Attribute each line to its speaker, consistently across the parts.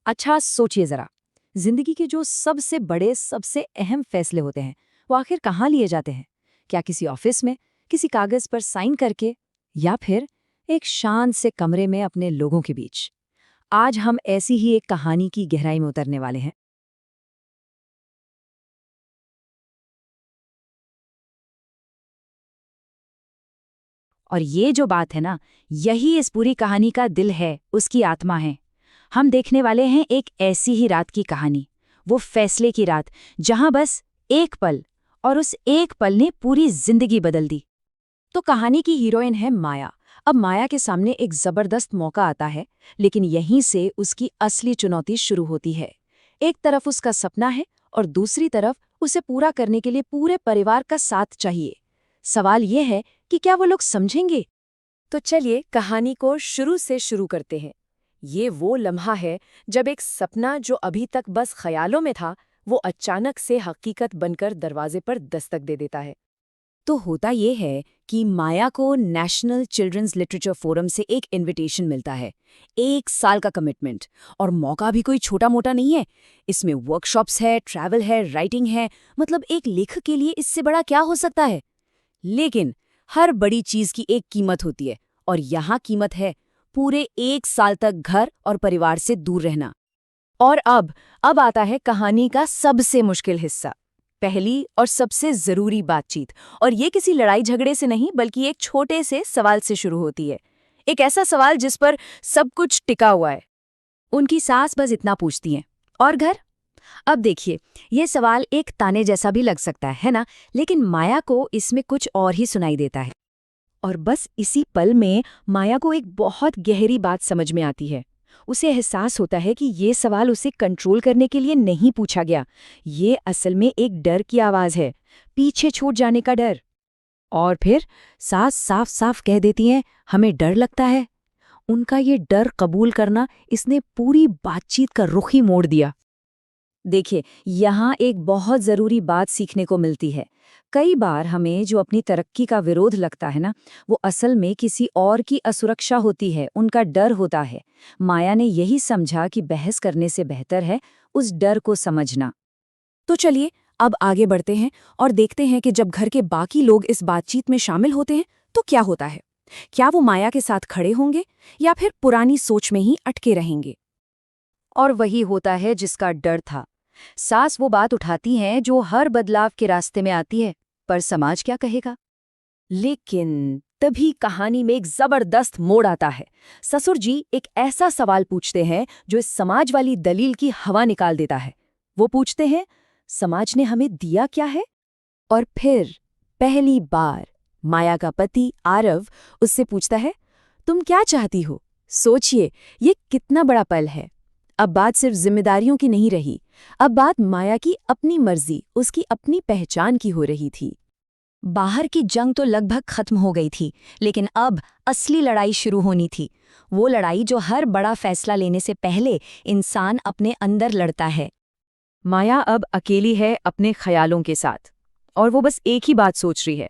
Speaker 1: अच्छा सोचिए जरा, जिंदगी के जो सबसे बड़े, सबसे अहम फैसले होते हैं, वो आखिर कहाँ लिए जाते हैं? क्या किसी ऑफिस में, किसी कागज पर साइन करके, या फिर एक शांत से कमरे में अपने लोगों के बीच? आज हम ऐसी ही एक कहानी की गहराई में उतरने वाले हैं। और ये जो बात है ना, यही इस पूरी कहानी का दिल है, उसकी आत्मा है। हम देखने वाले हैं एक ऐसी ही रात की कहानी, वो फैसले की रात, जहां बस एक पल, और उस एक पल ने पूरी जिंदगी बदल दी। तो कहानी की हीरोइन है माया। अब माया के सामने एक जबरदस्त मौका आता है, लेकिन यहीं से उसकी असली चुनौती शुरू होती है। एक तरफ उसका सपना है, और दूसरी तरफ उसे पूरा करने के लिए पूरे परिवार का साथ चाहिए। सवाल ये है कि क्या वो लोग समझेंगे? तो चलिए कहानी को शुरू से शुरू करते हैं। ये वो लम्हा है जब एक सपना जो अभी तक बस ख्यालों में था, वो अचानक से हकीकत बनकर दरवाजे पर दस्तक दे देता है। तो होता ये है कि माया को नेशनल चिल्ड्रंस लिटरेचर फोरम से एक इनविटेशन मिलता है। 1 साल का कमिटमेंट, और मौका भी कोई छोटा मोटा नहीं है। इसमें वर्कशॉप्स है, ट्रैवल है, राइटिंग है, मतलब एक लेखक के लिए इससे बड़ा क्या हो सकता है। लेकिन हर बड़ी चीज की एक कीमत होती है, और यहाँ कीमत है पूरे 1 साल तक घर और परिवार से दूर रहना। और अब आता है कहानी का सबसे मुश्किल हिस्सा, पहली और सबसे जरूरी बातचीत। और ये किसी लड़ाई झगड़े से नहीं, बल्कि एक छोटे से सवाल से शुरू होती है। एक ऐसा सवाल जिस पर सब कुछ टिका हुआ है। उनकी सास बस इतना पूछती है, और घर? अब देखिए, ये सवाल एक ताने जैसा भी लग सकता है ना? लेकिन माया को इसमें कुछ और ही सुनाई देता है। और बस इसी पल में माया को एक बहुत गहरी बात समझ में आती है। उसे एहसास होता है कि ये सवाल उसे कंट्रोल करने के लिए नहीं पूछा गया। ये असल में एक डर की आवाज है, पीछे छूट जाने का डर। और फिर सास साफ साफ कह देती हैं, हमें डर लगता है। उनका ये डर कबूल करना, इसने पूरी बातचीत का रुख ही मोड़ दिया। देखिए, यहाँ एक बहुत ज़रूरी बात सीखने को मिलती है। कई बार हमें जो अपनी तरक्की का विरोध लगता है ना, वो असल में किसी और की असुरक्षा होती है, उनका डर होता है। माया ने यही समझा कि बहस करने से बेहतर है उस डर को समझना। तो चलिए अब आगे बढ़ते हैं और देखते हैं कि जब घर के बाकी लोग इस बातचीत में शामिल होते हैं तो क्या होता है। क्या वो माया के साथ खड़े होंगे, या फिर पुरानी सोच में ही अटके रहेंगे? और वही होता है जिसका डर था। सास वो बात उठाती हैं जो हर बदलाव के रास्ते में आती है, पर समाज क्या कहेगा? लेकिन तभी कहानी में एक जबरदस्त मोड़ आता है। ससुर जी एक ऐसा सवाल पूछते हैं जो इस समाज वाली दलील की हवा निकाल देता है। वो पूछते हैं, समाज ने हमें दिया क्या है? और फिर पहली बार माया का पति आरव उससे पूछता है, तुम क्या चाहती हो? सोचिए, ये कितना बड़ा पल है। अब बात सिर्फ जिम्मेदारियों की नहीं रही, अब बात माया की अपनी मर्जी, उसकी अपनी पहचान की हो रही थी। बाहर की जंग तो लगभग खत्म हो गई थी, लेकिन अब असली लड़ाई शुरू होनी थी। वो लड़ाई जो हर बड़ा फैसला लेने से पहले इंसान अपने अंदर लड़ता है। माया अब अकेली है अपने ख्यालों के साथ, और वो बस एक ही बात सोच रही है,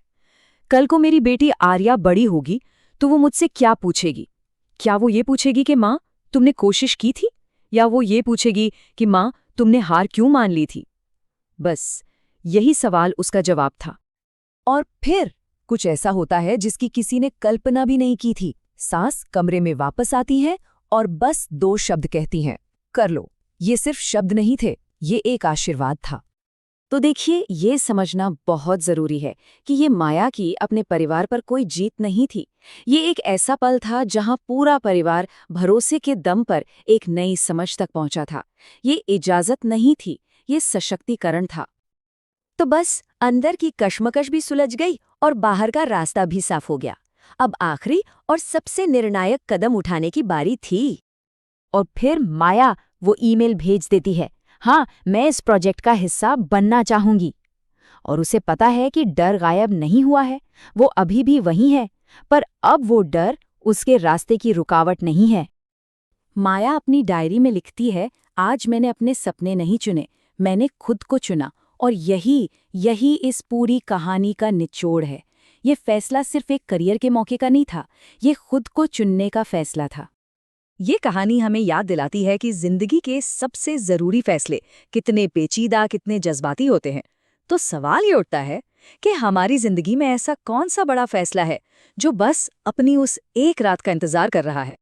Speaker 1: कल को मेरी बेटी आर्या बड़ी होगी तो वो मुझसे क्या पूछेगी? क्या वो ये पूछेगी कि माँ, तुमने कोशिश की थी? या वो ये पूछेगी कि माँ, तुमने हार क्यों मान ली थी? बस यही सवाल उसका जवाब था। और फिर कुछ ऐसा होता है जिसकी किसी ने कल्पना भी नहीं की थी। सास कमरे में वापस आती हैं और बस 2 शब्द कहती हैं, कर लो। ये सिर्फ शब्द नहीं थे, ये एक आशीर्वाद था। तो देखिए, ये समझना बहुत जरूरी है कि ये माया की अपने परिवार पर कोई जीत नहीं थी। ये एक ऐसा पल था जहां पूरा परिवार भरोसे के दम पर एक नई समझ तक पहुंचा था। ये इजाजत नहीं थी, ये सशक्तिकरण था। तो बस अंदर की कश्मकश भी सुलझ गई और बाहर का रास्ता भी साफ हो गया। अब आखिरी और सबसे निर्णायक कदम उठाने की बारी थी। और फिर माया वो ईमेल भेज देती है, हाँ, मैं इस प्रोजेक्ट का हिस्सा बनना चाहूंगी। और उसे पता है कि डर गायब नहीं हुआ है, वो अभी भी वही है, पर अब वो डर उसके रास्ते की रुकावट नहीं है। माया अपनी डायरी में लिखती है, आज मैंने अपने सपने नहीं चुने, मैंने खुद को चुना। और यही यही इस पूरी कहानी का निचोड़ है। ये फैसला सिर्फ एक करियर के मौके का नहीं था, ये खुद को चुनने का फैसला था।
Speaker 2: ये कहानी हमें याद दिलाती है कि जिंदगी के सबसे जरूरी फैसले कितने पेचीदा, कितने जज्बाती होते हैं। तो सवाल ये उठता है कि हमारी जिंदगी में ऐसा कौन सा बड़ा फैसला है जो बस अपनी उस एक रात का इंतजार कर रहा है।